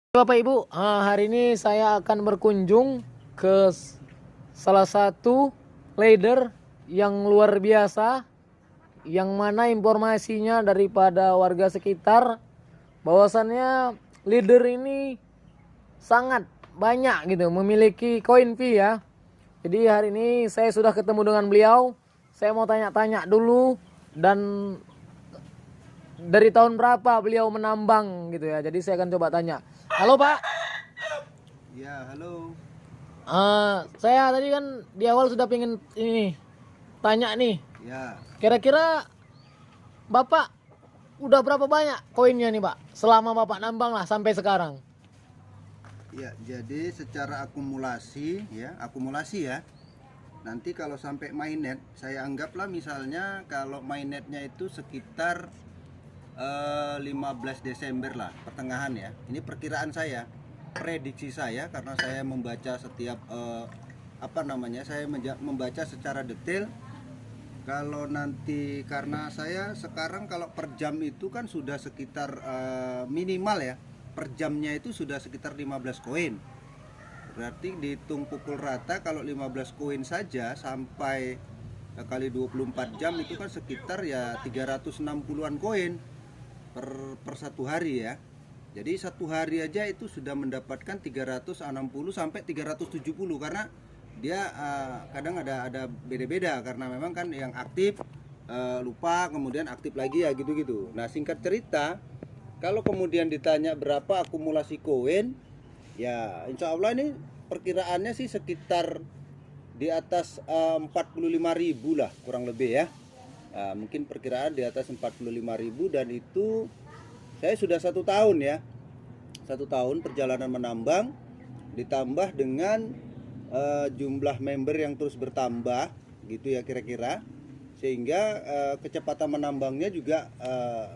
Bapak Ibu, hari ini saya akan berkunjung ke salah satu leader yang luar biasa, yang mana informasinya daripada warga sekitar bahwasannya leader ini sangat banyak gitu, memiliki koin V ya. Jadi hari ini saya sudah ketemu dengan beliau. Saya mau tanya-tanya dulu, dan dari tahun berapa beliau menambang gitu ya. Jadi saya akan coba tanya. Halo Pak. Ya, halo. Saya tadi kan di awal sudah pengen ini tanya nih. Ya, Kira-kira Bapak udah berapa banyak koinnya nih Pak? Selama Bapak nambang lah sampai sekarang. ya. Jadi secara akumulasi ya. Nanti kalau sampai mainnet, saya anggaplah misalnya kalau mainnetnya itu sekitar 15 Desember lah, pertengahan ya. Ini perkiraan saya, prediksi saya karena saya membaca setiap saya membaca secara detail. Kalau nanti karena saya sekarang kalau per jam itu kan sudah sekitar minimal ya, per jamnya itu sudah sekitar 15 koin. Berarti dihitung pukul rata kalau 15 koin saja sampai kali 24 jam itu kan sekitar ya 360-an koin per satu hari ya. Jadi satu hari aja itu sudah mendapatkan 360 sampai 370 karena dia kadang ada beda-beda karena memang kan yang aktif lupa, kemudian aktif lagi ya gitu-gitu. Nah, singkat cerita, kalau kemudian ditanya berapa akumulasi koin, ya insya Allah ini perkiraannya sih sekitar di atas 45.000 lah kurang lebih ya. Mungkin perkiraan di atas 45.000, dan itu saya sudah 1 tahun ya, 1 tahun perjalanan menambang, ditambah dengan jumlah member yang terus bertambah gitu ya kira-kira, sehingga kecepatan menambangnya juga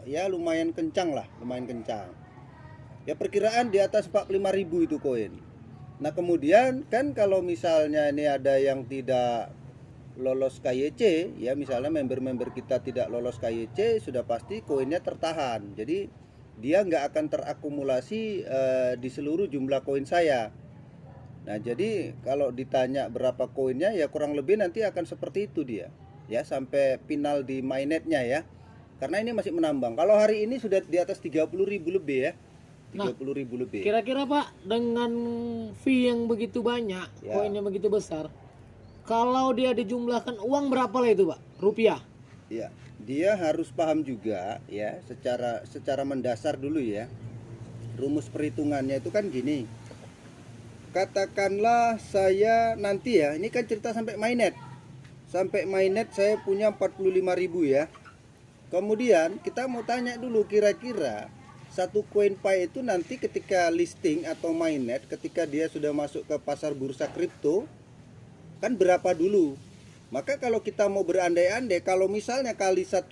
ya lumayan kencang lah, lumayan kencang ya, perkiraan di atas 45.000 itu koin. Nah kemudian kan kalau misalnya ini ada yang tidak lolos KYC ya, misalnya member-member kita tidak lolos KYC, sudah pasti koinnya tertahan, jadi dia nggak akan terakumulasi di seluruh jumlah koin saya. Nah jadi kalau ditanya berapa koinnya ya kurang lebih nanti akan seperti itu dia ya, sampai final di mainnetnya ya, karena ini masih menambang. Kalau hari ini sudah di atas 30.000 lebih ya, 30.000 lebih. Kira-kira Pak, dengan fee yang begitu banyak, Ya. koinnya begitu besar, kalau dia dijumlahkan uang berapa lah itu Pak? Rupiah. Ya, dia harus paham juga ya, secara mendasar dulu ya. Rumus perhitungannya itu kan gini. Katakanlah saya nanti ya, ini kan cerita sampai mainnet. Sampai mainnet saya punya 45.000 ya. Kemudian kita mau tanya dulu, kira-kira satu koin Pi itu nanti ketika listing atau mainnet, ketika dia sudah masuk ke pasar bursa kripto, kan berapa dulu. Maka kalau kita mau berandai-andai, kalau misalnya kali $1,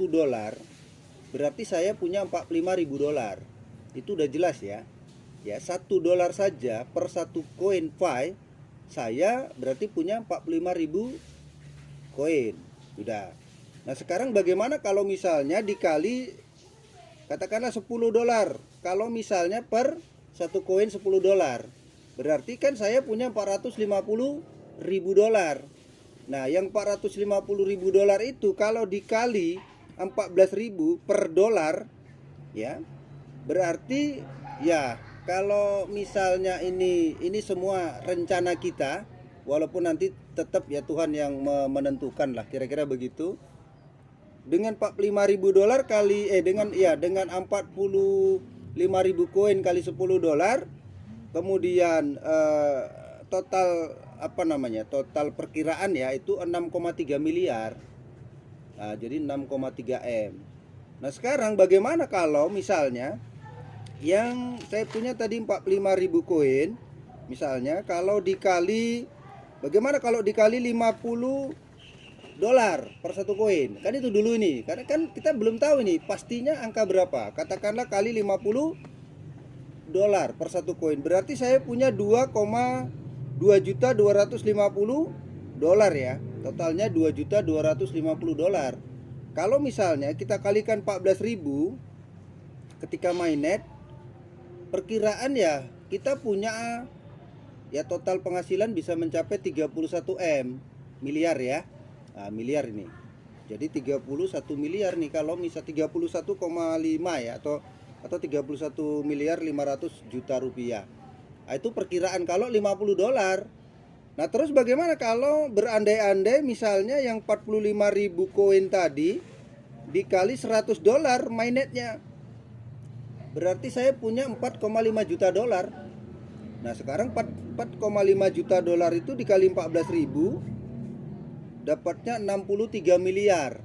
berarti saya punya 45.000 dolar. Itu udah jelas ya. Ya, $1 saja per satu koin Pi, saya berarti punya 45.000 koin. Udah. Nah sekarang bagaimana kalau misalnya dikali katakanlah $10. Kalau misalnya per satu koin $10, berarti kan saya punya 450.000 dolar. Nah, yang 450.000 dolar itu kalau dikali 14.000 per dolar ya, berarti ya kalau misalnya ini semua rencana kita, walaupun nanti tetap ya Tuhan yang menentukan lah, kira-kira begitu. Dengan 45.000 dolar kali dengan 45.000 koin kali $10, kemudian total total perkiraan ya itu 6,3 miliar. Nah, jadi 6,3 M. Nah sekarang bagaimana kalau misalnya yang saya punya tadi 45.000 koin, misalnya kalau dikali, bagaimana kalau dikali $50 per satu koin? Kan itu dulu ini, karena kan kita belum tahu ini pastinya angka berapa. Katakanlah kali $50 per satu koin, berarti saya punya 2.250.000 dolar ya. Totalnya 2.250.000 dolar. Kalau misalnya kita kalikan 14.000 ketika mainnet, perkiraan ya kita punya ya total penghasilan bisa mencapai 31 miliar ya. Nah, miliar ini. Jadi 31 miliar nih kalau misal 31,5 ya atau 31 miliar 500 juta rupiah. Nah, itu perkiraan kalau 50 dolar. Nah, terus bagaimana kalau berandai-andai misalnya yang 45.000 koin tadi dikali 100 dolar mainnetnya? Berarti saya punya 4,5 juta dolar. Nah, sekarang 4,5 juta dolar itu dikali 14.000 dapatnya 63 miliar.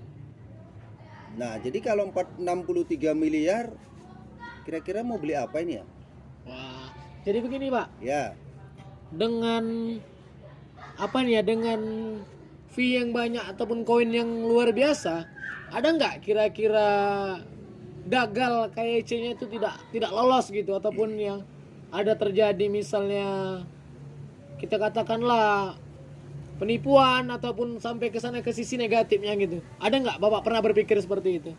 Nah, jadi kalau 63 miliar kira-kira mau beli apa ini ya? Wah, jadi begini Pak, Ya. dengan apa nih ya, dengan fee yang banyak ataupun koin yang luar biasa, ada nggak kira-kira gagal KYC-nya itu tidak lolos gitu, ataupun yang ada terjadi misalnya kita katakanlah penipuan ataupun sampai ke sana ke sisi negatifnya gitu. Ada nggak Bapak pernah berpikir seperti itu?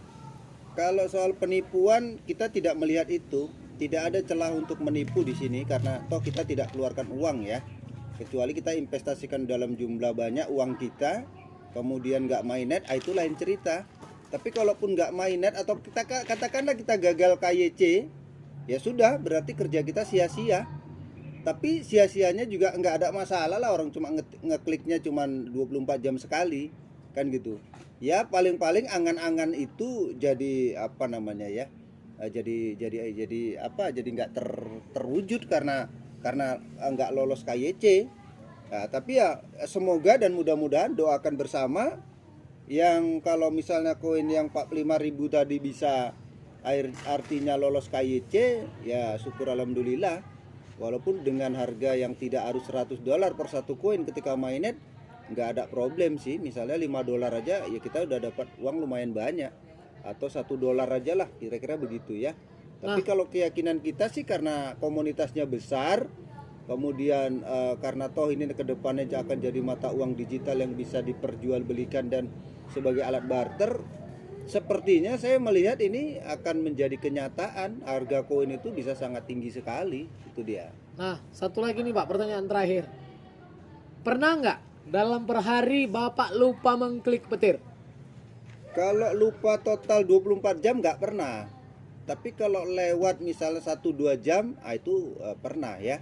Kalau soal penipuan kita tidak melihat itu, tidak ada celah untuk menipu di sini karena toh kita tidak keluarkan uang ya. Kecuali kita investasikan dalam jumlah banyak uang kita, kemudian nggak mainnet, itu lain cerita. Tapi kalaupun nggak mainnet atau kita katakanlah kita gagal KYC, ya sudah berarti kerja kita sia-sia. Tapi sia-sianya juga nggak ada masalah lah, orang cuma ngekliknya cuma 24 jam sekali kan gitu. Ya paling-paling angan-angan itu jadi apa namanya ya, jadi apa, jadi nggak terwujud karena nggak lolos KYC. Nah, tapi ya semoga dan mudah-mudahan doakan bersama yang kalau misalnya koin yang 45.000 tadi bisa artinya lolos KYC, ya syukur alhamdulillah. Walaupun dengan harga yang tidak harus 100 dolar per satu koin ketika mainnet, nggak ada problem sih. Misalnya 5 dolar aja ya kita udah dapat uang lumayan banyak, atau 1 dolar aja lah, kira-kira begitu ya. Tapi kalau keyakinan kita sih karena komunitasnya besar, kemudian karena toh ini kedepannya akan jadi mata uang digital yang bisa diperjualbelikan dan sebagai alat barter, sepertinya saya melihat ini akan menjadi kenyataan. Harga koin itu bisa sangat tinggi sekali, itu dia. Nah, satu lagi nih Pak, pertanyaan terakhir. Pernah nggak dalam per hari Bapak lupa mengklik petir? Kalau lupa total 24 jam nggak pernah. Tapi kalau lewat misalnya 1-2 jam, itu pernah ya.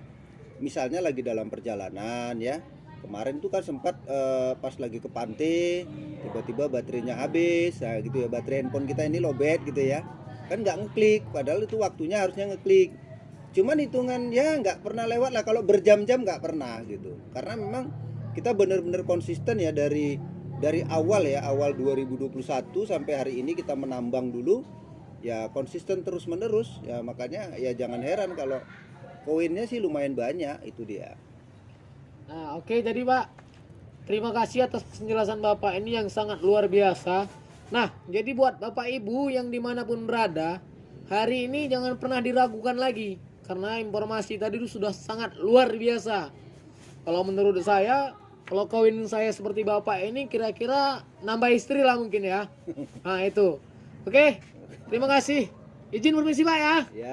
Misalnya lagi dalam perjalanan ya. Kemarin tuh kan sempat pas lagi ke pantai, tiba-tiba baterainya habis, nah gitu ya, baterai handphone kita ini lowbat gitu ya, kan nggak ngeklik, padahal itu waktunya harusnya ngeklik. Cuman hitungan ya nggak pernah lewat lah, kalau berjam-jam nggak pernah gitu, karena memang kita benar-benar konsisten ya dari awal ya, awal 2021 sampai hari ini kita menambang dulu, ya konsisten terus-menerus ya, makanya ya jangan heran kalau koinnya sih lumayan banyak, itu dia. Nah, oke, jadi Pak, terima kasih atas penjelasan Bapak ini yang sangat luar biasa. Nah, jadi buat Bapak Ibu yang dimanapun berada, hari ini jangan pernah diragukan lagi, karena informasi tadi itu sudah sangat luar biasa. Kalau menurut saya, kalau koin saya seperti Bapak ini kira-kira nambah istri lah mungkin ya. Nah itu. Oke, terima kasih. Izin permisi Pak ya. Ya.